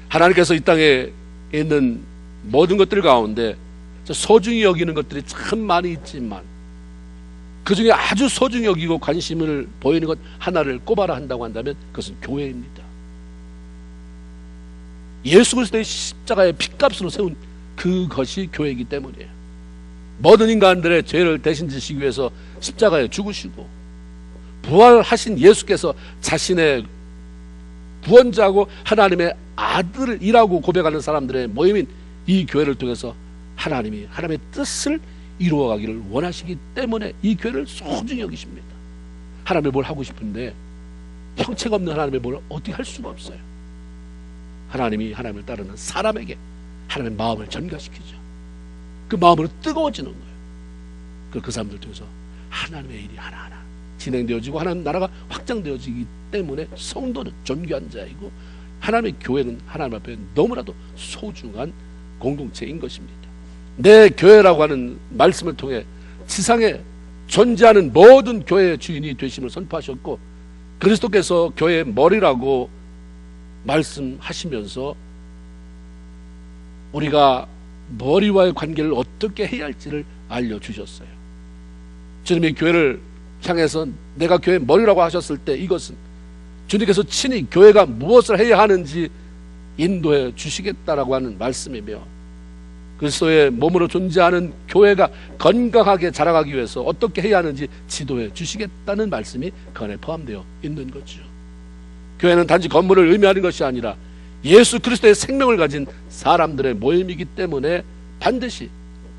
하나님께서 이 땅에 있는 모든 것들 가운데 소중히 여기는 것들이 참 많이 있지만 그 중에 아주 소중히 여기고 관심을 보이는 것 하나를 꼽아라 한다고 한다면 그것은 교회입니다. 예수 그리스도의 십자가의 핏값으로 세운 그것이 교회이기 때문이에요. 모든 인간들의 죄를 대신 지시기 위해서 십자가에 죽으시고 부활하신 예수께서 자신의 구원자고 하나님의 아들이라고 고백하는 사람들의 모임인 이 교회를 통해서 하나님이 하나님의 뜻을 이루어가기를 원하시기 때문에 이 교회를 소중히 여기십니다. 하나님이 뭘 하고 싶은데 형체가 없는 하나님의 뭘 어떻게 할 수가 없어요. 하나님이 하나님을 따르는 사람에게 하나님의 마음을 전가시키죠. 그 마음으로 뜨거워지는 거예요. 그 사람들 통해서 하나님의 일이 하나하나 진행되어지고 하나님 나라가 확장되어지기 때문에 성도는 존귀한 자이고 하나님의 교회는 하나님 앞에 너무나도 소중한 공동체인 것입니다. 내 교회라고 하는 말씀을 통해 지상에 존재하는 모든 교회의 주인이 되심을 선포하셨고 그리스도께서 교회의 머리라고 말씀하시면서 우리가 머리와의 관계를 어떻게 해야 할지를 알려주셨어요. 주님이 교회를 향해서 내가 교회의 머리라고 하셨을 때 이것은 주님께서 친히 교회가 무엇을 해야 하는지 인도해 주시겠다라고 하는 말씀이며 그리스도의 몸으로 존재하는 교회가 건강하게 자라가기 위해서 어떻게 해야 하는지 지도해 주시겠다는 말씀이 그 안에 포함되어 있는 거죠. 교회는 단지 건물을 의미하는 것이 아니라 예수 그리스도의 생명을 가진 사람들의 모임이기 때문에 반드시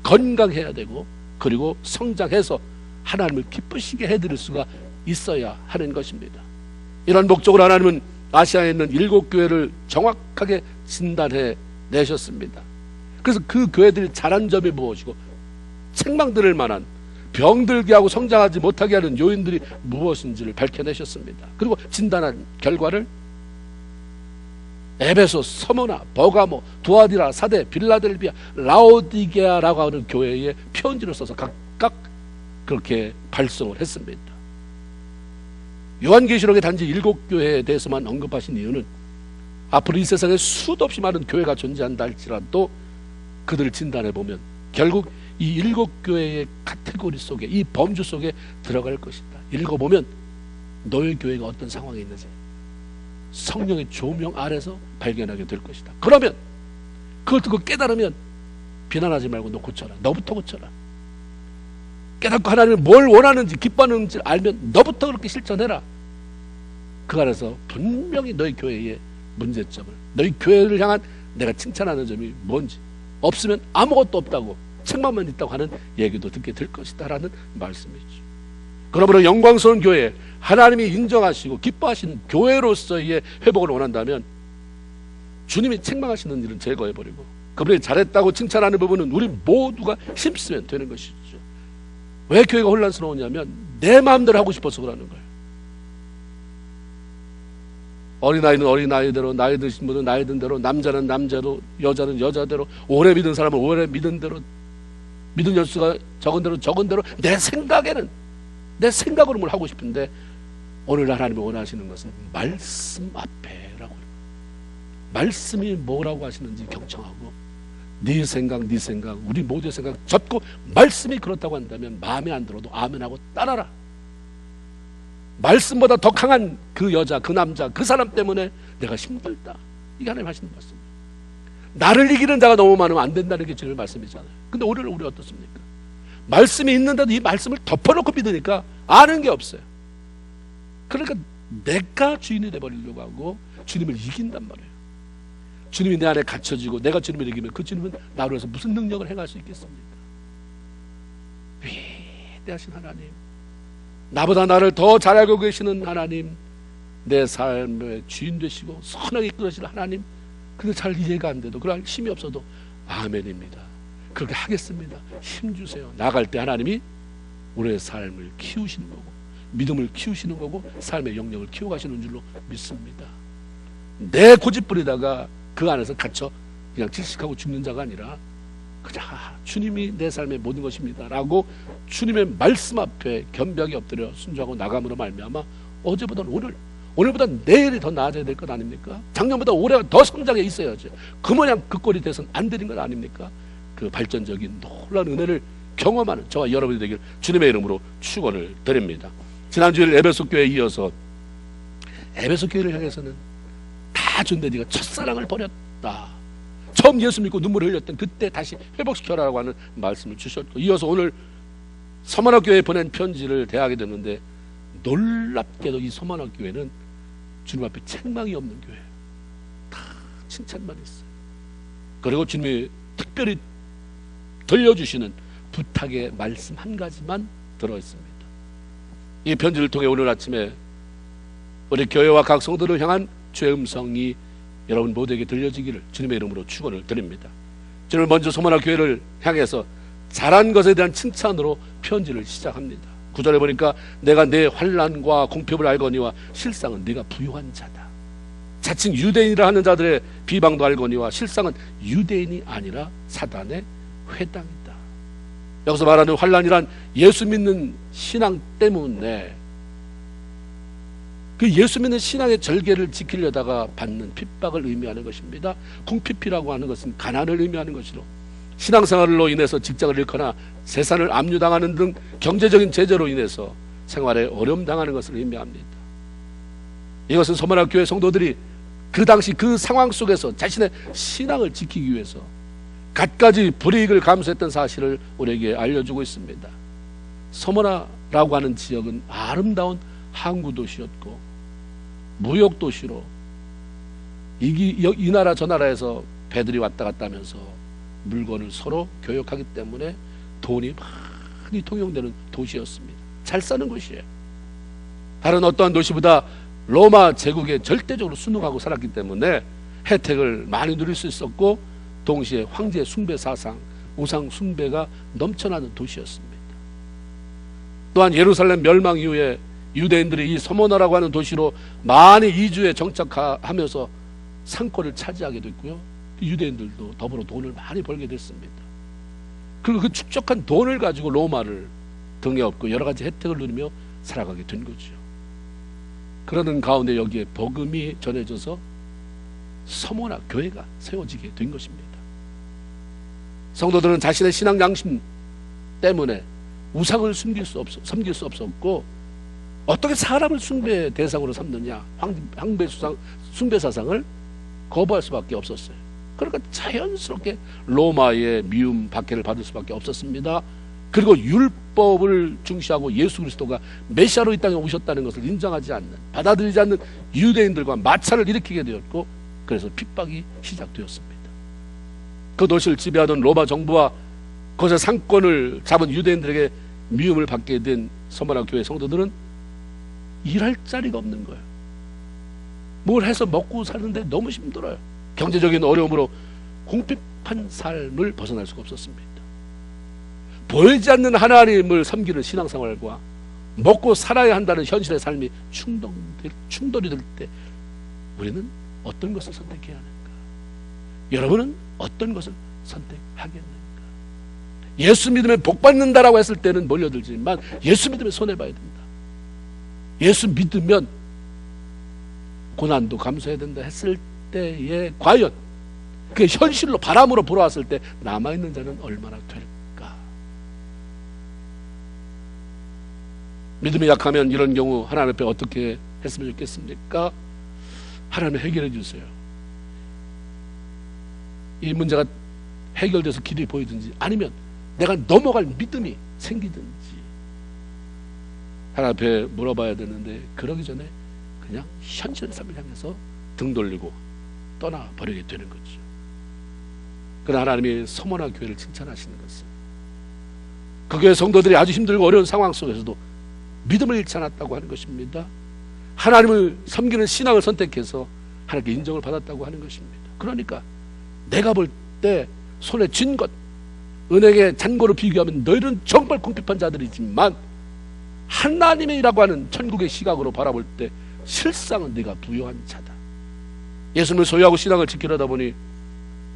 건강해야 되고 그리고 성장해서 하나님을 기쁘시게 해드릴 수가 있어야 하는 것입니다. 이런 목적으로 하나님은 아시아에 있는 7교회를 정확하게 진단해 내셨습니다. 그래서 그 교회들이 잘한 점이 무엇이고 책망들을 만한 병들게 하고 성장하지 못하게 하는 요인들이 무엇인지를 밝혀내셨습니다. 그리고 진단한 결과를 에베소, 서머나, 버가모, 두아디라, 사대, 빌라델비아, 라오디게아라고 하는 교회에 편지를 써서 각각 그렇게 발송을 했습니다. 요한계시록에 단지 7교회에 대해서만 언급하신 이유는 앞으로 이 세상에 수도 없이 많은 교회가 존재한다 할지라도 그들을 진단해 보면 결국 이 7교회의 카테고리 속에 이 범주 속에 들어갈 것이다. 읽어보면 너의 교회가 어떤 상황에 있는지 성령의 조명 아래서 발견하게 될 것이다. 그러면 그걸 듣고 깨달으면 비난하지 말고 너 고쳐라. 너부터 고쳐라. 깨닫고 하나님이 뭘 원하는지 기뻐하는지 알면 너부터 그렇게 실천해라. 그 안에서 분명히 너희 교회의 문제점을 너희 교회를 향한 내가 칭찬하는 점이 뭔지 없으면 아무것도 없다고 책망만 있다고 하는 얘기도 듣게 될 것이다 라는 말씀이죠. 그러므로 영광스러운 교회 하나님이 인정하시고 기뻐하시는 교회로서의 회복을 원한다면 주님이 책망하시는 일은 제거해버리고 그분이 잘했다고 칭찬하는 부분은 우리 모두가 힘쓰면 되는 것이죠. 왜 교회가 혼란스러우냐면 내 마음대로 하고 싶어서 그러는 거예요. 어린아이는 어린아이대로 나이 드신 분은 나이 든 대로 남자는 남자로 여자는 여자대로 오래 믿은 사람은 오래 믿은 대로 믿은 연수가 적은 대로 내 생각에는 내 생각으로 뭘 하고 싶은데 오늘 하나님이 원하시는 것은 말씀 앞에라고 말씀이 뭐라고 하시는지 경청하고 네 생각 우리 모두의 생각 젖고 말씀이 그렇다고 한다면 마음에 안 들어도 아멘하고 따라라. 말씀보다 더 강한 그 여자 그 남자 그 사람 때문에 내가 힘들다. 이게 하나님 하시는 말씀입니다. 나를 이기는 자가 너무 많으면 안 된다는 게 주님의 말씀이잖아요. 근데 오늘 우리 어떻습니까? 말씀이 있는데도 이 말씀을 덮어놓고 믿으니까 아는 게 없어요. 그러니까 내가 주인이 돼버리려고 하고 주님을 이긴단 말이에요. 주님이 내 안에 갇혀지고 내가 주님을 이기면 그 주님은 나로 해서 무슨 능력을 행할 수 있겠습니까? 위대하신 하나님, 나보다 나를 더 잘 알고 계시는 하나님, 내 삶의 주인 되시고 선하게 이끌어주시는 하나님, 그게 잘 이해가 안 돼도 그럴 힘이 없어도 아멘입니다. 그렇게 하겠습니다. 힘주세요. 나갈 때 하나님이 우리의 삶을 키우시는 거고 믿음을 키우시는 거고 삶의 영역을 키워가시는 줄로 믿습니다. 내 고집부리다가 그 안에서 갇혀 그냥 질식하고 죽는 자가 아니라 그냥 주님이 내 삶의 모든 것입니다 라고 주님의 말씀 앞에 겸비하게 엎드려 순종하고 나감으로 말미암아 어제보다는 오늘보다 내일이 더 나아져야 될 것 아닙니까? 작년보다 올해가 더 성장해 있어야죠. 그 모양 그 꼴이 돼서는 안 되는 것 아닙니까? 그 발전적인 놀라운 은혜를 경험하는 저와 여러분이 되길 주님의 이름으로 축원을 드립니다. 지난주일 에베소 교회에 이어서 에베소 교회를 향해서는 다 준대 네가 첫사랑을 버렸다. 처음 예수 믿고 눈물을 흘렸던 그때 다시 회복시켜라라고 하는 말씀을 주셨고, 이어서 오늘 서만화 교회에 보낸 편지를 대하게 됐는데, 놀랍게도 이 서만화 교회는 주님 앞에 책망이 없는 교회예요. 다 칭찬만 있어요. 그리고 주님이 특별히 들려주시는 부탁의 말씀 한 가지만 들어있습니다. 이 편지를 통해 오늘 아침에 우리 교회와 각 성도를 향한 주의 음성이 여러분 모두에게 들려지기를 주님의 이름으로 축원을 드립니다. 주님은 먼저 서만화 교회를 향해서 잘한 것에 대한 칭찬으로 편지를 시작합니다. 9절에 보니까 내가 내 환난과 공핍을 알거니와 실상은 네가 부요한 자다. 자칭 유대인이라 하는 자들의 비방도 알거니와 실상은 유대인이 아니라 사단의 회당이다. 여기서 말하는 환난이란 예수 믿는 신앙 때문에 그 예수 믿는 신앙의 절개를 지키려다가 받는 핍박을 의미하는 것입니다. 궁핍이라고 하는 것은 가난을 의미하는 것이로, 신앙생활로 인해서 직장을 잃거나 재산을 압류당하는 등 경제적인 제재로 인해서 생활에 어려움 당하는 것을 의미합니다. 이것은 서만화 교회 성도들이 그 당시 그 상황 속에서 자신의 신앙을 지키기 위해서 갖가지 불이익을 감수했던 사실을 우리에게 알려주고 있습니다. 서만화라고 하는 지역은 아름다운 항구 도시였고 무역 도시로 이 나라 저 나라에서 배들이 왔다 갔다 하면서 물건을 서로 교역하기 때문에 돈이 많이 통용되는 도시였습니다. 잘 사는 곳이에요. 다른 어떠한 도시보다 로마 제국에 절대적으로 순응하고 살았기 때문에 혜택을 많이 누릴 수 있었고, 동시에 황제 숭배 사상, 우상 숭배가 넘쳐나는 도시였습니다. 또한 예루살렘 멸망 이후에 유대인들이 이 서머나라고 하는 도시로 많이 이주해 정착하면서 상권을 차지하게 됐고요. 유대인들도 더불어 돈을 많이 벌게 됐습니다. 그리고 그 축적한 돈을 가지고 로마를 등에 업고 여러 가지 혜택을 누리며 살아가게 된 거죠. 그러는 가운데 여기에 복음이 전해져서 서머나 교회가 세워지게 된 것입니다. 성도들은 자신의 신앙 양심 때문에 우상을 섬길 수 없었고, 어떻게 사람을 숭배 대상으로 삼느냐, 황배 숭배 사상을 거부할 수밖에 없었어요. 그러니까 자연스럽게 로마의 미움 박해를 받을 수밖에 없었습니다. 그리고 율법을 중시하고 예수 그리스도가 메시아로 이 땅에 오셨다는 것을 인정하지 않는, 받아들이지 않는 유대인들과 마찰을 일으키게 되었고, 그래서 핍박이 시작되었습니다. 그 도시를 지배하던 로마 정부와 거기서 상권을 잡은 유대인들에게 미움을 받게 된 서만화 교회 성도들은 일할 자리가 없는 거예요. 뭘 해서 먹고 사는데 너무 힘들어요. 경제적인 어려움으로 궁핍한 삶을 벗어날 수가 없었습니다. 보이지 않는 하나님을 섬기는 신앙생활과 먹고 살아야 한다는 현실의 삶이 충돌이 될 때 우리는 어떤 것을 선택해야 하는가? 여러분은 어떤 것을 선택하겠는가? 예수 믿으면 복 받는다라고 했을 때는 몰려들지만 예수 믿으면 손해봐야 된다. 예수 믿으면 고난도 감수해야 된다 했을 때에 과연 그 현실로 바람으로 불어왔을 때 남아있는 자는 얼마나 될까? 믿음이 약하면 이런 경우 하나님 앞에 어떻게 했으면 좋겠습니까? 하나님 해결해 주세요. 이 문제가 해결돼서 길이 보이든지, 아니면 내가 넘어갈 믿음이 생기든지 하나님 앞에 물어봐야 되는데, 그러기 전에 그냥 현실의 삶을 향해서 등 돌리고 떠나버리게 되는 거죠. 그러나 하나님이 서머나 교회를 칭찬하시는 것은 그 교회 성도들이 아주 힘들고 어려운 상황 속에서도 믿음을 잃지 않았다고 하는 것입니다. 하나님을 섬기는 신앙을 선택해서 하나님께 인정을 받았다고 하는 것입니다. 그러니까 내가 볼 때 손에 쥔 것, 은행의 잔고로 비교하면 너희는 정말 궁핍한 자들이지만 하나님이라고 하는 천국의 시각으로 바라볼 때 실상은 네가 부요한 자다. 예수님을 소유하고 신앙을 지키려다 보니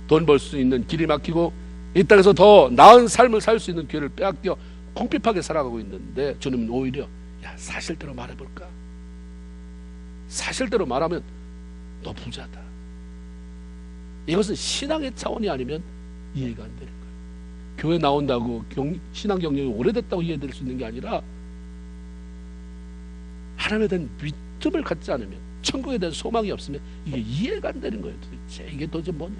돈 벌 수 있는 길이 막히고 이 땅에서 더 나은 삶을 살 수 있는 기회를 빼앗겨 궁핍하게 살아가고 있는데, 주님은 오히려 야, 사실대로 말해볼까? 사실대로 말하면 너 부자다. 이것은 신앙의 차원이 아니면 이해가 안 되는 거예요. 교회 나온다고 신앙 경력이 오래됐다고 이해될 수 있는 게 아니라 하나님에 대한 믿음을 갖지 않으면, 천국에 대한 소망이 없으면 이게 이해가 안 되는 거예요. 도대체 이게 도대체 뭐냐.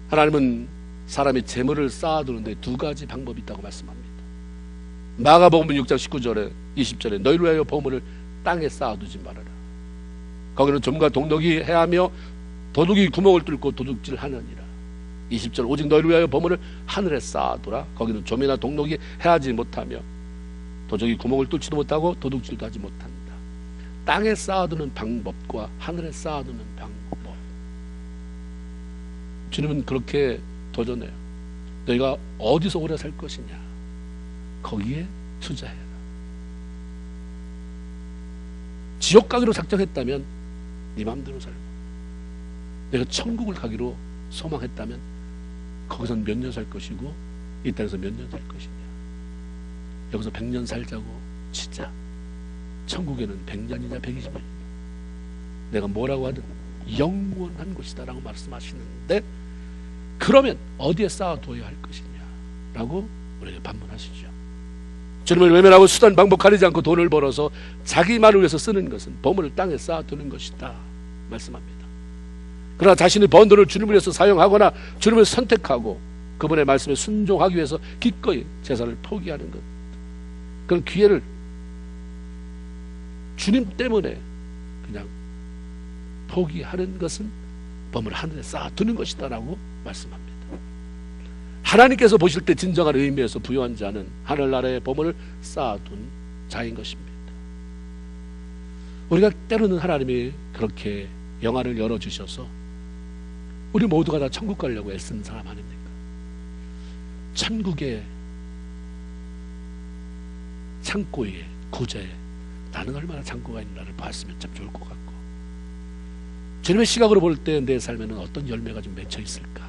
하나님은 사람이 재물을 쌓아두는데 두 가지 방법이 있다고 말씀합니다. 마가복음 6장 19절에 20절에 너희를 위하여 보물을 땅에 쌓아두지 말아라. 거기는 좀과 동독이 해하며 도둑이 구멍을 뚫고 도둑질하느니라. 20절 오직 너희를 위하여 보물을 하늘에 쌓아두라. 거기는 좀이나 동독이 해하지 못하며 도적이 구멍을 뚫지도 못하고 도둑질도 하지 못한다. 땅에 쌓아두는 방법과 하늘에 쌓아두는 방법. 주님은 그렇게 도전해요. 너희가 어디서 오래 살 것이냐, 거기에 투자해라. 지옥 가기로 작정했다면 네 마음대로 살고, 내가 천국을 가기로 소망했다면 거기선 몇 년 살 것이고 이 땅에서 몇 년 살 것이냐. 여기서 100년 살자고 치자. 천국에는 100년이냐 120년이냐 내가 뭐라고 하든 영원한 곳이다 라고 말씀하시는데, 그러면 어디에 쌓아둬야 할 것이냐 라고 우리에게 반문하시죠. 주님을 외면하고 수단 방법 가리지 않고 돈을 벌어서 자기만을 위해서 쓰는 것은 보물을 땅에 쌓아두는 것이다 말씀합니다. 그러나 자신이 번 돈을 주님을 위해서 사용하거나 주님을 선택하고 그분의 말씀에 순종하기 위해서 기꺼이 재산을 포기하는 것, 그런 기회를 주님 때문에 그냥 포기하는 것은 보물 하늘에 쌓아두는 것이다 라고 말씀합니다. 하나님께서 보실 때 진정한 의미에서 부유한 자는 하늘나라의 보물을 쌓아둔 자인 것입니다. 우리가 때로는 하나님이 그렇게 영안을 열어주셔서 우리 모두가 다 천국 가려고 애쓰는 사람 아닙니까? 천국의 창고에, 구제에 나는 얼마나 창고가 있나를 봤으면 참 좋을 것 같고, 주님의 시각으로 볼 때 내 삶에는 어떤 열매가 좀 맺혀 있을까?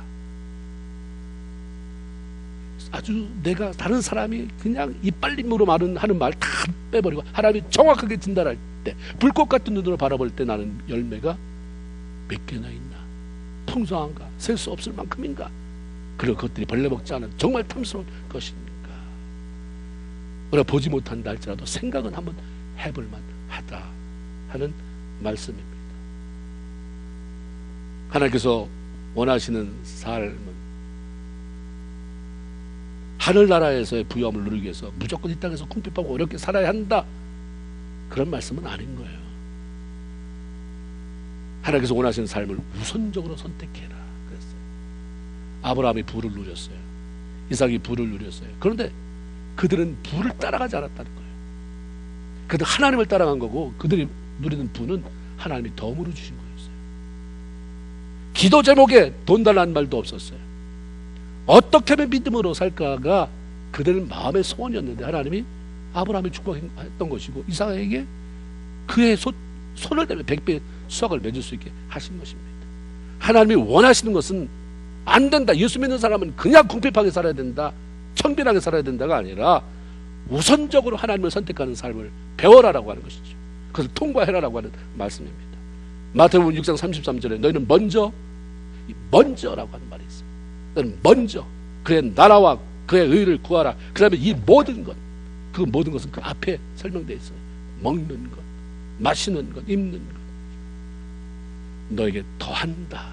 아주 내가 다른 사람이 그냥 이빨림으로 하는 말 다 빼버리고 하나님이 정확하게 진단할 때, 불꽃 같은 눈으로 바라볼 때 나는 열매가 몇 개나 있나? 풍성한가? 셀 수 없을 만큼인가? 그리고 그것들이 벌레 먹지 않은 정말 탐스러운 것인가? 그러나 보지 못한다 할지라도 생각은 한번 해볼 만하다 하는 말씀입니다. 하나님께서 원하시는 삶은 하늘나라에서의 부유함을 누리기 위해서 무조건 이 땅에서 궁핍하고 어렵게 살아야 한다, 그런 말씀은 아닌 거예요. 하나님께서 원하시는 삶을 우선적으로 선택해라 그랬어요. 아브라함이 부를 누렸어요. 이삭이 부를 누렸어요. 그런데 그들은 부를 따라가지 않았다는 거예요. 그들 하나님을 따라간 거고, 그들이 누리는 부는 하나님이 덤으로 주신 거였어요. 기도 제목에 돈 달라는 말도 없었어요. 어떻게 하면 믿음으로 살까가 그들은 마음의 소원이었는데 하나님이 아브라함을 축복했던 것이고 이삭에게 그의 손을 대면 100배의 수확을 맺을 수 있게 하신 것입니다. 하나님이 원하시는 것은 안 된다, 예수 믿는 사람은 그냥 궁핍하게 살아야 된다, 청빈하게 살아야 된다가 아니라 우선적으로 하나님을 선택하는 삶을 배워라라고 하는 것이죠. 그것을 통과해라라고 하는 말씀입니다. 마태복음 6장 33절에 너희는 먼저라고 하는 말이 있어요. 너는 먼저 그의 나라와 그의 의를 구하라. 그 다음에 이 모든 것, 그 모든 것은 그 앞에 설명되어 있어요. 먹는 것, 마시는 것, 입는 것 너에게 더한다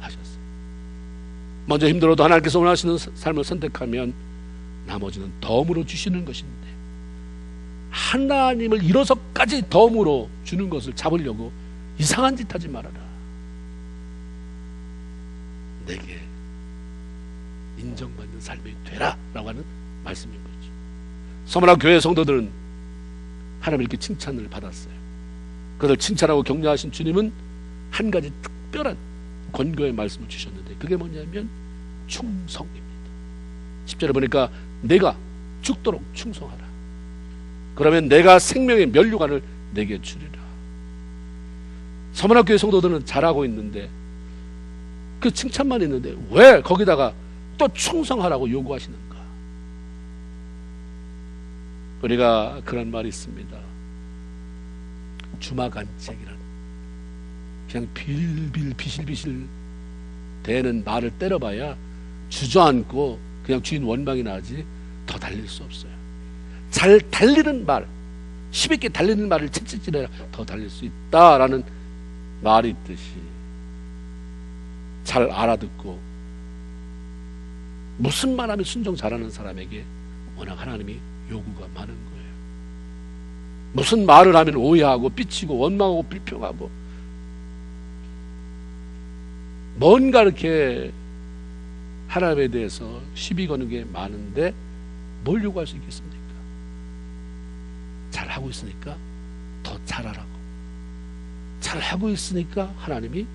하셨어요. 먼저 힘들어도 하나님께서 원하시는 삶을 선택하면 나머지는 덤으로 주시는 것인데, 하나님을 잃어서까지 덤으로 주는 것을 잡으려고 이상한 짓 하지 말아라. 내게 인정받는 삶이 되라 라고 하는 말씀인 거죠. 서머나 교회 성도들은 하나님 이렇게 칭찬을 받았어요. 그들 칭찬하고 격려하신 주님은 한 가지 특별한 권고의 말씀을 주셨는데, 그게 뭐냐면 충성입니다. 10절에 보니까 내가 죽도록 충성하라. 그러면 내가 생명의 면류관을 내게 주리라. 서머나 교회 성도들은 잘하고 있는데, 그 칭찬만 있는데 왜 거기다가 또 충성하라고 요구하시는가? 우리가 그런 말이 있습니다. 주마간책이라는 그냥 빌빌 비실비실 대는 말을 때려봐야 주저앉고 그냥 주인 원망이 나지 더 달릴 수 없어요. 잘 달리는 말, 힘있게 달리는 말을 채찍질해야 더 달릴 수 있다라는 말이 있듯이 잘 알아듣고 무슨 말하면 순종 잘하는 사람에게 워낙 하나님이 요구가 많은 거예요. 무슨 말을 하면 오해하고 삐치고 원망하고 불평하고 뭔가 이렇게 하나님에 대해서 시비 거는 게 많은데 뭘 요구할 수 있겠습니까? 잘하고 있으니까 더 잘하라고, 잘하고 있으니까 하나님이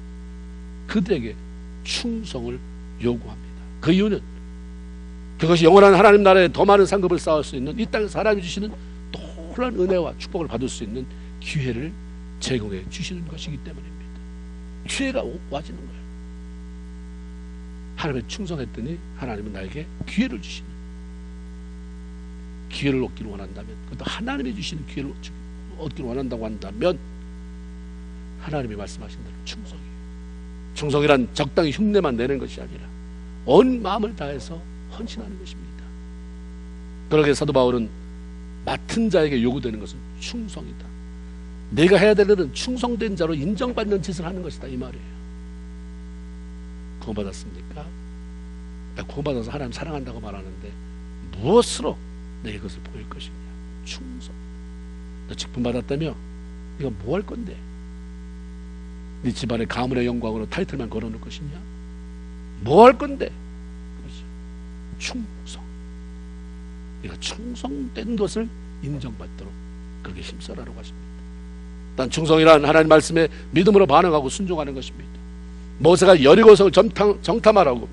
그들에게 충성을 요구합니다. 그 이유는 그것이 영원한 하나님 나라에 더 많은 상급을 쌓을 수 있는 이 땅에서 하나님이 주시는 놀라운 은혜와 축복을 받을 수 있는 기회를 제공해 주시는 것이기 때문입니다. 기회가 와지는 거예요. 하나님에 충성했더니 하나님은 나에게 기회를 주시는, 기회를 얻기를 원한다면, 그것도 하나님이 주시는 기회를 얻기를 원한다고 한다면 하나님이 말씀하신 대로 충성이에요. 충성이란 적당히 흉내만 내는 것이 아니라 온 마음을 다해서 헌신하는 것입니다. 그러게 사도 바울은 맡은 자에게 요구되는 것은 충성이다. 내가 해야 될 일은 충성된 자로 인정받는 짓을 하는 것이다, 이 말이에요. 구원받았습니까? 나 구원받아서 하나님 사랑한다고 말하는데 무엇으로 내게 그것을 보일 것이냐? 충성. 너 직분 받았다며? 네가 뭐 할 건데? 네 집안의 가문의 영광으로 타이틀만 걸어놓을 것이냐? 뭐 할 건데? 그렇죠. 충성. 네가 충성된 것을 인정받도록 그렇게 힘써라라고 하십니다. 단 충성이란 하나님 말씀에 믿음으로 반응하고 순종하는 것입니다. 모세가 여리고성을 정탐하라고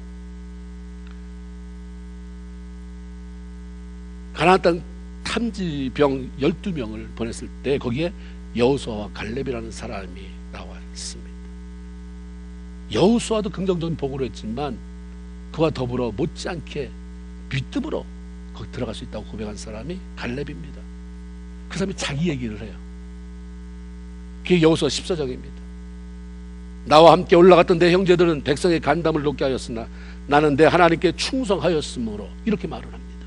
가나안 땅 탐지병 12명을 보냈을 때 거기에 여호수아와 갈렙이라는 사람이 나와 있습니다. 여호수아도 긍정적인 보고를 했지만 그와 더불어 못지않게 믿음으로 거기 들어갈 수 있다고 고백한 사람이 갈렙입니다. 그 사람이 자기 얘기를 해요. 그게 여호수아 14장입니다. 나와 함께 올라갔던 내 형제들은 백성의 간담을 높게 하였으나 나는 내 하나님께 충성하였으므로, 이렇게 말을 합니다.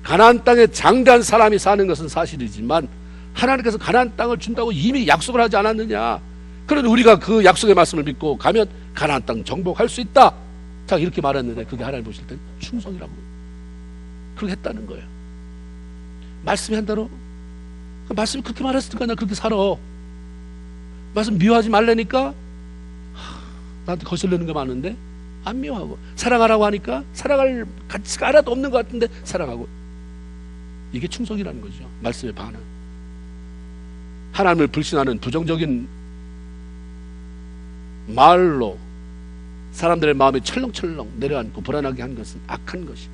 가나안 땅에 장대한 사람이 사는 것은 사실이지만 하나님께서 가나안 땅을 준다고 이미 약속을 하지 않았느냐? 그런데 우리가 그 약속의 말씀을 믿고 가면 가나안 땅 정복할 수 있다. 자, 이렇게 말했는데 그게 하나님 보실 땐 충성이라고 그렇게 했다는 거예요. 말씀이 한다로 말씀이 그렇게 말했으니까 나 그렇게 살아. 말씀 미워하지 말라니까 나한테 거슬리는 게 많은데 안 미워하고, 사랑하라고 하니까 사랑할 가치가 하나도 없는 것 같은데 사랑하고. 이게 충성이라는 거죠. 말씀의 반응. 하나님을 불신하는 부정적인 말로 사람들의 마음이 철렁철렁 내려앉고 불안하게 한 것은 악한 것이.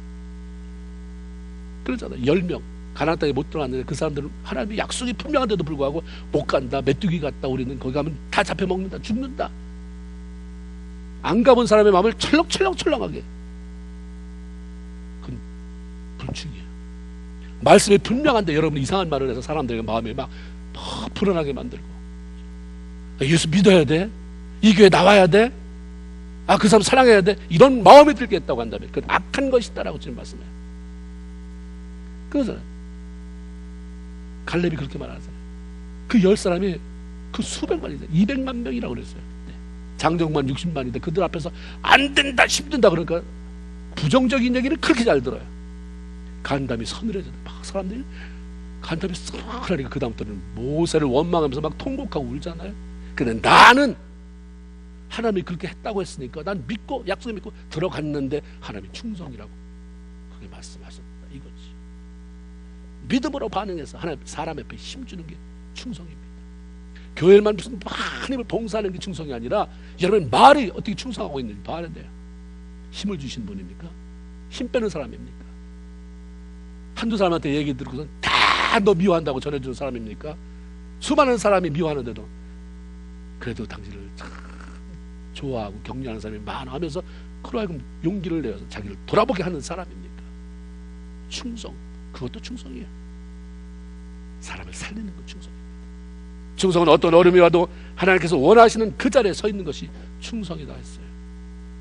그러잖아요. 10명 가나안 땅에 못 들어갔는데 그 사람들은 하나님의 약속이 분명한데도 불구하고 못 간다, 메뚜기 같다, 우리는 거기 가면 다 잡혀먹는다, 죽는다. 안 가본 사람의 마음을 철렁철렁하게. 그건 불충이야. 말씀이 분명한데 여러분 이상한 말을 해서 사람들의 마음이 막 불안하게 만들고, 예수 믿어야 돼, 이 교회 나와야 돼, 그 사람 사랑해야 돼, 이런 마음이 들게 했다고 한다면 그건 악한 것이다라고 지금 말씀해요. 그러잖아요. 갈렙이 그렇게 말하잖아요. 그 10사람이 그 수백만이다, 200만 명이라고 그랬어요. 장정만 60만인데 그들 앞에서 안 된다, 힘든다 그러니까 부정적인 얘기를 그렇게 잘 들어요. 간담이 서늘해져요. 막 사람들이 간담이 서늘하니까 그 다음부터는 모세를 원망하면서 막 통곡하고 울잖아요. 근데 나는 하나님이 그렇게 했다고 했으니까 난 믿고, 약속을 믿고 들어갔는데 하나님이 충성이라고 그렇게 말씀하셨다, 이거지. 믿음으로 반응해서 하나님 사람 앞에 힘주는 게 충성입니다. 교회만 무슨 하나님을 봉사하는 게 충성이 아니라 여러분 말이 어떻게 충성하고 있는지 봐야 돼요. 힘을 주신 분입니까? 힘 빼는 사람입니까? 한두 사람한테 얘기 듣고서 다 너 미워한다고 전해주는 사람입니까? 수많은 사람이 미워하는데도 그래도 당신을 참 좋아하고 격려하는 사람이 많아 하면서 그로 하여금 용기를 내어서 자기를 돌아보게 하는 사람입니까? 충성, 그것도 충성이에요. 사람을 살리는 건 충성입니다. 충성은 어떤 어려움이 와도 하나님께서 원하시는 그 자리에 서 있는 것이 충성이다 했어요.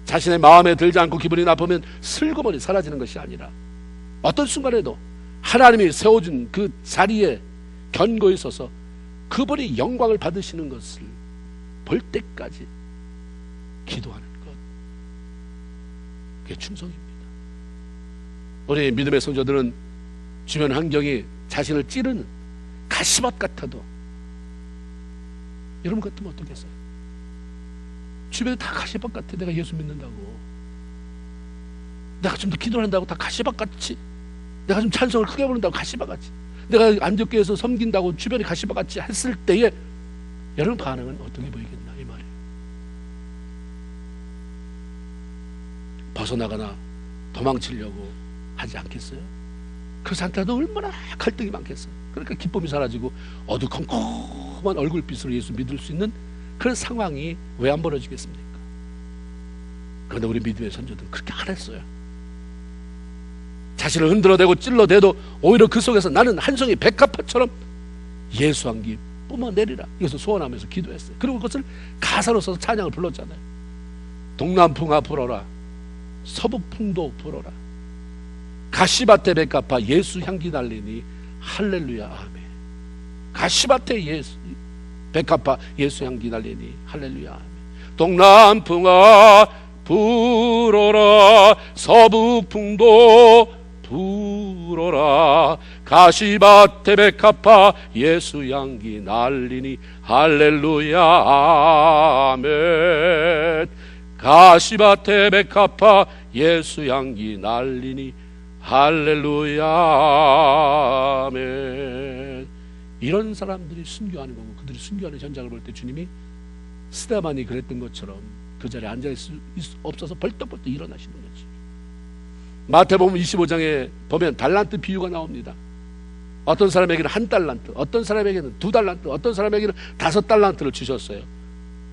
자신의 마음에 들지 않고 기분이 나쁘면 슬그머니 사라지는 것이 아니라 어떤 순간에도 하나님이 세워준 그 자리에 견고히 서서 그분이 영광을 받으시는 것을 볼 때까지 기도하는 것, 그게 충성입니다. 우리 믿음의 성도들은 주변 환경이 자신을 찌르는 가시밭 같아도 여러분 같으면 어떻겠어요? 주변에 다 가시밭 같아. 내가 예수 믿는다고, 내가 좀 더 기도를 한다고 다 가시밭 같이, 내가 좀 찬송을 크게 부른다고 가시밭 같이, 내가 안디옥교회에서 섬긴다고 주변이 가시밭 같이 했을 때에 여러분 반응은 어떻게 보이겠나 이 말이에요. 벗어나거나 도망치려고 하지 않겠어요? 그 상태도 얼마나 갈등이 많겠어요. 그러니까 기쁨이 사라지고 어두컴컴한 얼굴빛으로 예수 믿을 수 있는 그런 상황이 왜 안 벌어지겠습니까? 그런데 우리 믿음의 선조들은 그렇게 안 했어요. 자신을 흔들어대고 찔러대도 오히려 그 속에서 나는 한 송이 백합화처럼 예수 향기 뿜어내리라, 이것을 소원하면서 기도했어요. 그리고 그것을 가사로 써서 찬양을 불렀잖아요. 동남풍아 불어라, 서북풍도 불어라, 가시밭에 백합화 예수 향기 날리니 할렐루야 아멘. 가시밭에 예수 백합화 예수 향기 날리니 할렐루야 아멘. 동남풍아 불어라, 서북풍도 불어라, 가시밭에 백합화 예수 향기 날리니 할렐루야 아멘. 가시밭에 백합화 예수 향기 날리니 할렐루야 아멘. 이런 사람들이 순교하는 거고, 그들이 순교하는 현장을 볼 때 주님이 스데반이 그랬던 것처럼 그 자리에 앉아있을 수 없어서 벌떡벌떡 일어나시는 거지. 마태복음 25장에 보면 달란트 비유가 나옵니다. 어떤 사람에게는 1달란트, 어떤 사람에게는 2달란트, 어떤 사람에게는 5달란트를 주셨어요.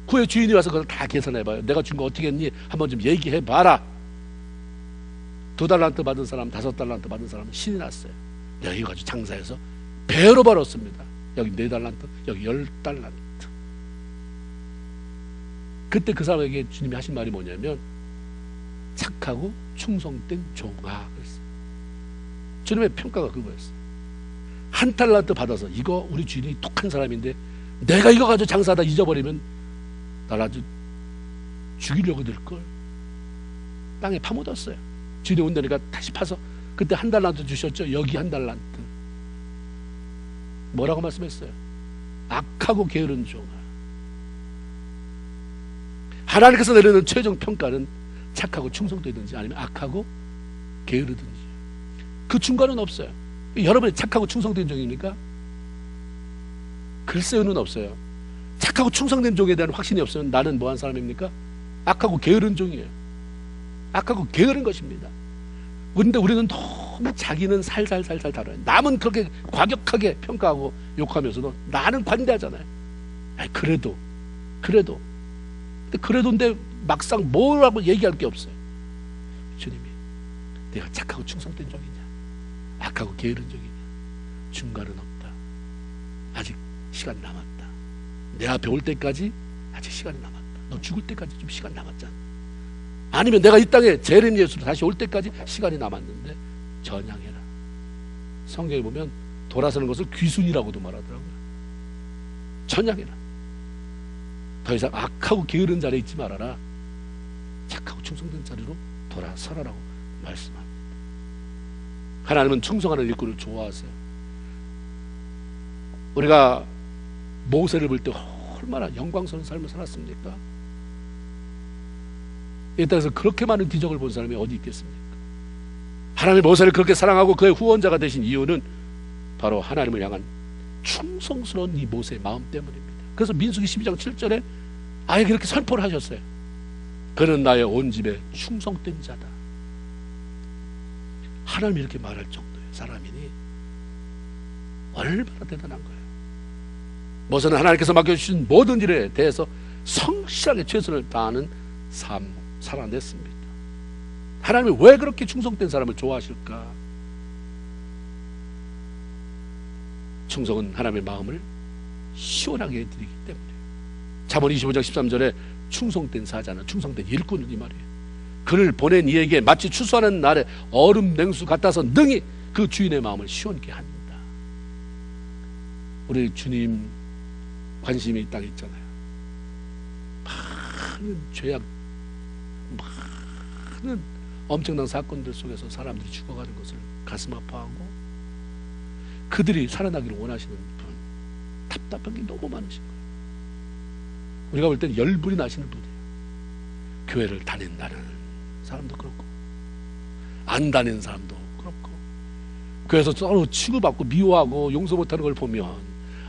후에 주인이 와서 그걸 다 계산해봐요. 내가 준 거 어떻게 했니? 한번 좀 얘기해봐라. 2달란트 받은 사람, 5달란트 받은 사람은 신이 났어요. 내가 이거 가지고 장사해서 배로 벌었습니다. 여기 4달란트, 여기 10달란트. 그때 그 사람에게 주님이 하신 말이 뭐냐면 착하고 충성된 종아 그랬어요. 주님의 평가가 그거였어요. 1달란트 받아서 이거 우리 주인이 독한 사람인데 내가 이거 가지고 장사하다 잊어버리면 날 아주 죽이려고 들걸. 땅에 파묻었어요. 주인이 온다니까 다시 파서 그때 1달란트 주셨죠. 여기 1달란트. 뭐라고 말씀했어요? 악하고 게으른 종아. 하나님께서 내리는 최종 평가는 착하고 충성되든지 아니면 악하고 게으르든지, 그 중간은 없어요. 여러분이 착하고 충성된 종입니까? 글쎄요는 없어요. 착하고 충성된 종에 대한 확신이 없으면 나는 뭐한 사람입니까? 악하고 게으른 종이에요. 악하고 게으른 것입니다. 그런데 우리는 너무 자기는 살살살살 다뤄요. 남은 그렇게 과격하게 평가하고 욕하면서도 나는 관대하잖아요. 아니, 그래도 그래도인데 막상 뭐라고 얘기할 게 없어요. 주님이 내가 착하고 충성된 종이냐, 악하고 게으른 종이냐, 중간은 없다. 아직 시간 남았다. 내 앞에 올 때까지 아직 시간이 남았다. 너 죽을 때까지 좀 시간 남았잖아. 아니면 내가 이 땅에 재림 예수로 다시 올 때까지 시간이 남았는데 전향해라. 성경에 보면 돌아서는 것을 귀순이라고도 말하더라고요. 전향해라. 더 이상 악하고 게으른 자리에 있지 말아라. 착하고 충성된 자리로 돌아서라라고 말씀합니다. 하나님은 충성하는 일꾼을 좋아하세요. 우리가 모세를 볼 때 얼마나 영광스러운 삶을 살았습니까? 이 땅에서 그렇게 많은 기적을 본 사람이 어디 있겠습니까? 하나님이 모세를 그렇게 사랑하고 그의 후원자가 되신 이유는 바로 하나님을 향한 충성스러운 이 모세의 마음 때문입니다. 그래서 민수기 12장 7절에 아예 그렇게 선포를 하셨어요. 그는 나의 온 집에 충성된 자다. 하나님이 이렇게 말할 정도의 사람이니 얼마나 대단한 거예요. 모세는 하나님께서 맡겨주신 모든 일에 대해서 성실하게 최선을 다하는 삶 살아냈습니다. 하나님이 왜 그렇게 충성된 사람을 좋아하실까? 충성은 하나님의 마음을 시원하게 해드리기 때문에. 잠언 25장 13절에 충성된 사자는, 충성된 일꾼은 이 말이에요. 그를 보낸 이에게 마치 추수하는 날에 얼음 냉수 같아서 능히 그 주인의 마음을 시원케 합니다. 우리 주님 관심이 이 땅에 있잖아요. 많은 죄악, 많은 엄청난 사건들 속에서 사람들이 죽어가는 것을 가슴 아파하고 그들이 살아나기를 원하시는 분, 답답한 게 너무 많으신 거예요. 우리가 볼 때는 열불이 나시는 분이에요. 교회를 다닌다는 사람도 그렇고 안 다니는 사람도 그렇고 교회에서 서로 취급받고 미워하고 용서 못하는 걸 보면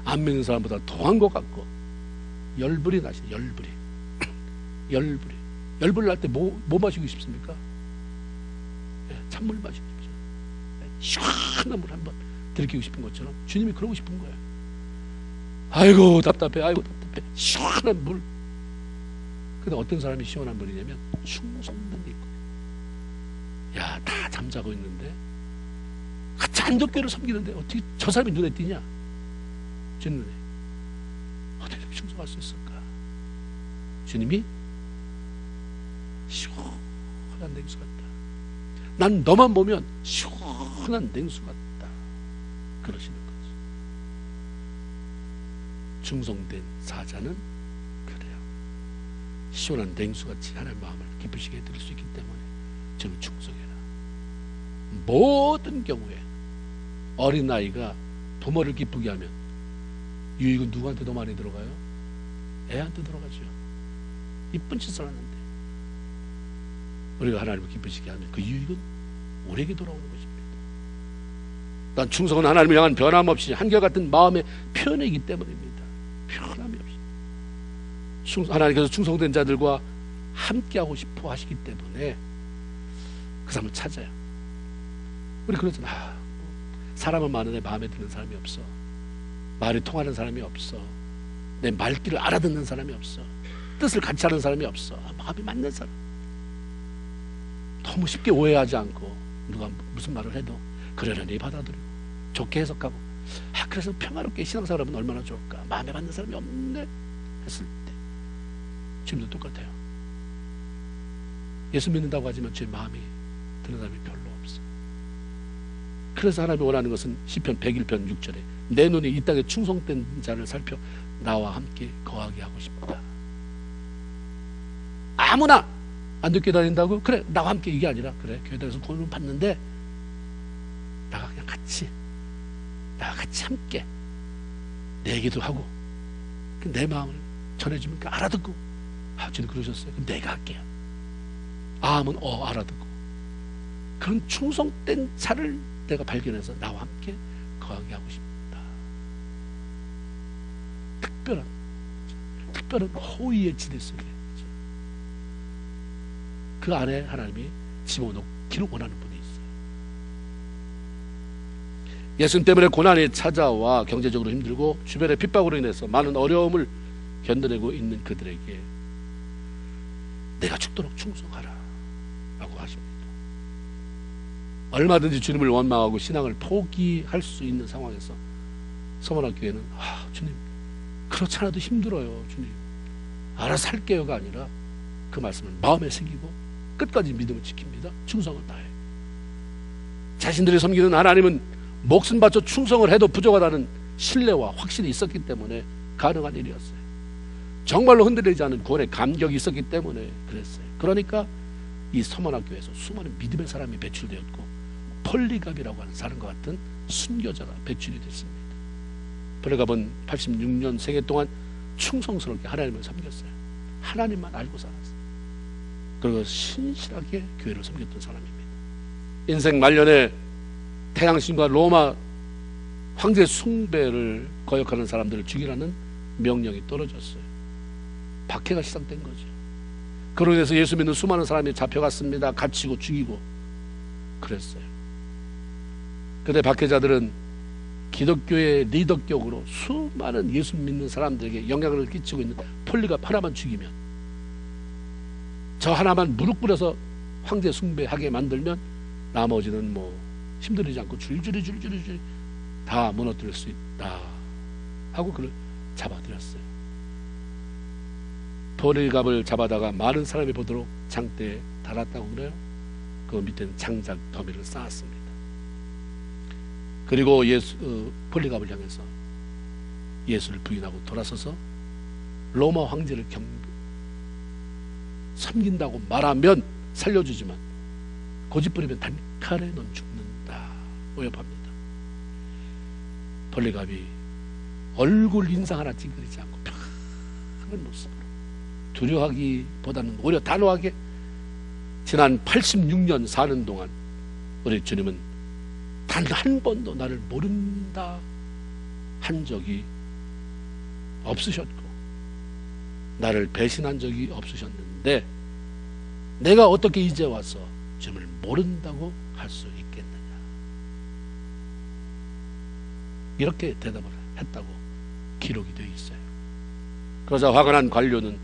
안 믿는 사람보다 더한 것 같고 열불이 나시네. 열불 날 때 뭐 마시고 싶습니까? 찬물 마시고 싶죠. 시원한 물 한번 들이키고 싶은 것처럼 주님이 그러고 싶은 거예요. 아이고 답답해, 아이고 답답해, 시원한 물. 근데 어떤 사람이 시원한 물이냐면 충성된 일꾼. 야, 다 잠자고 있는데 같이 한독교를 섬기는데 어떻게 저 사람이 눈에 띄냐? 주님 눈에 어떻게 충성할 수 있을까? 주님이 시원한 냉수 같다. 난 너만 보면 시원한 냉수 같다. 그러시는 거지. 충성된 사자는 그래요. 시원한 냉수같이 하나님의 마음을 기쁘시게 해드릴 수 있기 때문에 저는 충성해라. 모든 경우에 어린아이가 부모를 기쁘게 하면 유익은 누구한테 더 많이 들어가요? 애한테 들어가죠. 이쁜 짓을 하는데 우리가 하나님을 기쁘시게 하면 그 유익은 우리에게 돌아오는 것입니다. 난 충성은 하나님을 향한 변함없이 한결같은 마음의 표현이기 때문입니다. 변함이 없이 하나님께서 충성된 자들과 함께하고 싶어 하시기 때문에 그 사람을 찾아요. 우리 그러잖아. 사람은 많은데 마음에 드는 사람이 없어. 말이 통하는 사람이 없어. 내 말귀를 알아듣는 사람이 없어. 뜻을 같이 하는 사람이 없어. 마음이 맞는 사람. 너무 쉽게 오해하지 않고 누가 무슨 말을 해도 그러려니 받아들이고 좋게 해석하고 그래서 평화롭게 신앙생활하면 얼마나 좋을까. 마음에 맞는 사람이 없네 했을 때 지금도 똑같아요. 예수 믿는다고 하지만 제 마음이 드는 사람이 별로 없어. 그래서 하나님이 원하는 것은 시편 101편 6절에 내 눈이 이 땅에 충성된 자를 살펴 나와 함께 거하게 하고 싶다. 아무나 안 듣게 다닌다고? 그래, 나와 함께. 이게 아니라 그래, 교회에서 돈을 받는데 나가 같이 함께 내 얘기도 하고 내 마음을 전해주면 알아듣고 주님 그러셨어요. 그럼 내가 할게요. 하면 알아듣고 그런 충성된 자를 내가 발견해서 나와 함께 거하게 하고 싶다. 특별한 호의의 지대 속에 그 안에 하나님이 집어넣기를 원하는 분이 있어요. 예수님 때문에 고난이 찾아와 경제적으로 힘들고 주변의 핍박으로 인해서 많은 어려움을 견뎌내고 있는 그들에게 내가 죽도록 충성하라 라고 하십니다. 얼마든지 주님을 원망하고 신앙을 포기할 수 있는 상황에서 서문학교회는 주님 그렇지 않아도 힘들어요. 주님 알아서 할게요가 아니라 그 말씀을 마음에 새기고 끝까지 믿음을 지킵니다. 충성을 다해. 자신들이 섬기는 하나님은 목숨 바쳐 충성을 해도 부족하다는 신뢰와 확신이 있었기 때문에 가능한 일이었어요. 정말로 흔들리지 않은 구원의 감격이 있었기 때문에 그랬어요. 그러니까 이 서문학교에서 수많은 믿음의 사람이 배출되었고 폴리갑이라고 하는 사람과 같은 순교자가 배출이 됐습니다. 폴리갑은 86년 생애 동안 충성스럽게 하나님을 섬겼어요. 하나님만 알고 살았어요. 그리고 신실하게 교회를 섬겼던 사람입니다. 인생 말년에 태양신과 로마 황제 숭배를 거역하는 사람들을 죽이라는 명령이 떨어졌어요. 박해가 시작된 거죠. 그로 인해서 예수 믿는 수많은 사람이 잡혀갔습니다. 갇히고 죽이고 그랬어요. 그때 박해자들은 기독교의 리더격으로 수많은 예수 믿는 사람들에게 영향을 끼치고 있는 폴리갑 하나만 죽이면, 저 하나만 무릎 꿇어서 황제 숭배하게 만들면 나머지는 힘들이지 않고 줄줄이 다 무너뜨릴 수 있다 하고 그를 잡아들였어요. 포리갑을 잡아다가 많은 사람이 보도록 장대에 달았다고 그래요. 그 밑에는 장작 더미를 쌓았습니다. 그리고 포리갑을 향해서 예수를 부인하고 돌아서서 로마 황제를 섬긴다고 말하면 살려주지만 고집부리면 단칼에 넌 죽는다 오협합니다. 포리갑이 얼굴 인상 하나 찡그리지 않고 편한 모습으로, 두려워하기보다는 오히려 단호하게 지난 86년 사는 동안 우리 주님은 단 한 번도 나를 모른다 한 적이 없으셨고 나를 배신한 적이 없으셨는데 내가 어떻게 이제 와서 주님을 모른다고 할 수 있겠느냐, 이렇게 대답을 했다고 기록이 되어 있어요. 그러자 화가 난 관료는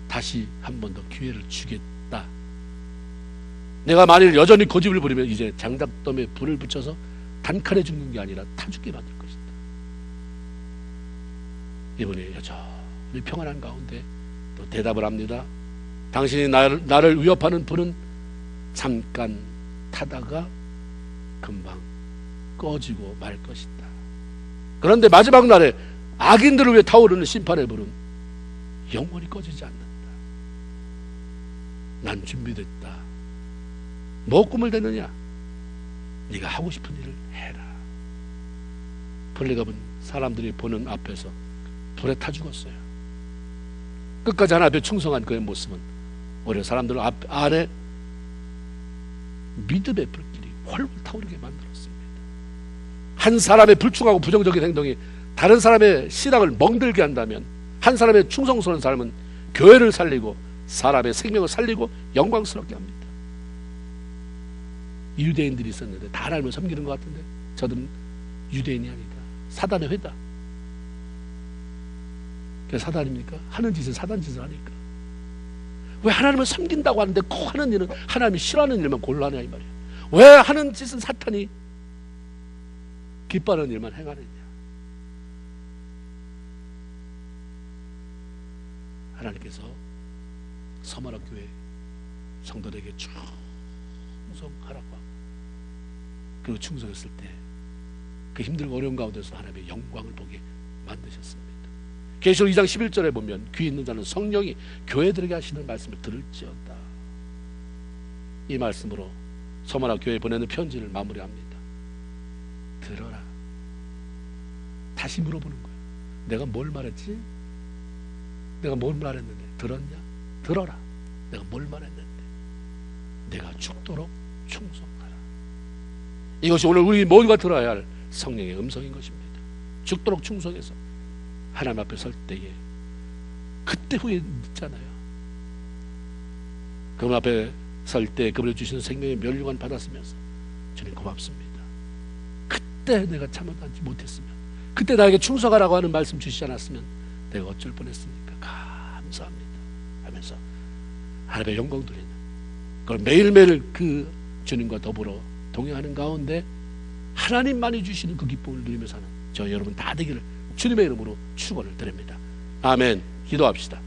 다시 한 번 더 기회를 주겠다. 내가 만일 여전히 고집을 부리면 이제 장작덤에 불을 붙여서 단칼에 죽는 게 아니라 타 죽게 만들 것이다. 이분이 여전히 평안한 가운데 또 대답을 합니다. 당신이 나를 위협하는 불은 잠깐 타다가 금방 꺼지고 말 것이다. 그런데 마지막 날에 악인들을 위해 타오르는 심판의 불은 영원히 꺼지지 않는다. 난 준비됐다. 뭐 꿈을 대느냐? 네가 하고 싶은 일을 해라. 포리갑은 사람들이 보는 앞에서 불에 타 죽었어요. 끝까지 하나님께 충성한 그의 모습은 오히려 사람들 안에 믿음의 불길이 훨훨 타오르게 만들었습니다. 한 사람의 불충하고 부정적인 행동이 다른 사람의 신앙을 멍들게 한다면 한 사람의 충성스러운 삶은 교회를 살리고 사람의 생명을 살리고 영광스럽게 합니다. 유대인들이 있었는데 다 하나님을 섬기는 것 같은데 저들은 유대인이 아니다. 사단의 회다. 그게 사단입니까? 하는 짓은 사단 짓을 하니까. 왜 하나님을 섬긴다고 하는데 꼭 하는 일은 하나님이 싫어하는 일만 골라내냐 이 말이야. 왜 하는 짓은 사탄이 기뻐하는 일만 행하느냐. 하나님께서 서머나 교회 성도들에게 충성하라고 하고 그리고 충성했을 때 그 힘들고 어려운 가운데서 하나님의 영광을 보게 만드셨습니다. 계시록 2장 11절에 보면 귀 있는 자는 성령이 교회들에게 하시는 말씀을 들을지어다. 이 말씀으로 서머나 교회에 보내는 편지를 마무리합니다. 들어라. 다시 물어보는 거예요. 내가 뭘 말했지? 내가 뭘 말했는데 들었냐? 들어라. 내가 뭘 말했는데 내가 죽도록 충성하라. 이것이 오늘 우리 모두가 들어야 할 성령의 음성인 것입니다. 죽도록 충성해서 하나님 앞에 설 때에 그때 후에 늦잖아요. 그분 앞에 설 때 그분이 주시는 생명의 면류관 받았으면서 주님 고맙습니다. 그때 내가 참아하지 못했으면, 그때 나에게 충성하라고 하는 말씀 주시지 않았으면 내가 어쩔 뻔했습니까? 감사합니다 하면서 하나님의 영광 돌리는, 그걸 매일매일 그 주님과 더불어 동행하는 가운데 하나님만이 주시는 그 기쁨을 누리며 사는 저 여러분 다 되기를 주님의 이름으로 축원을 드립니다. 아멘. 기도합시다.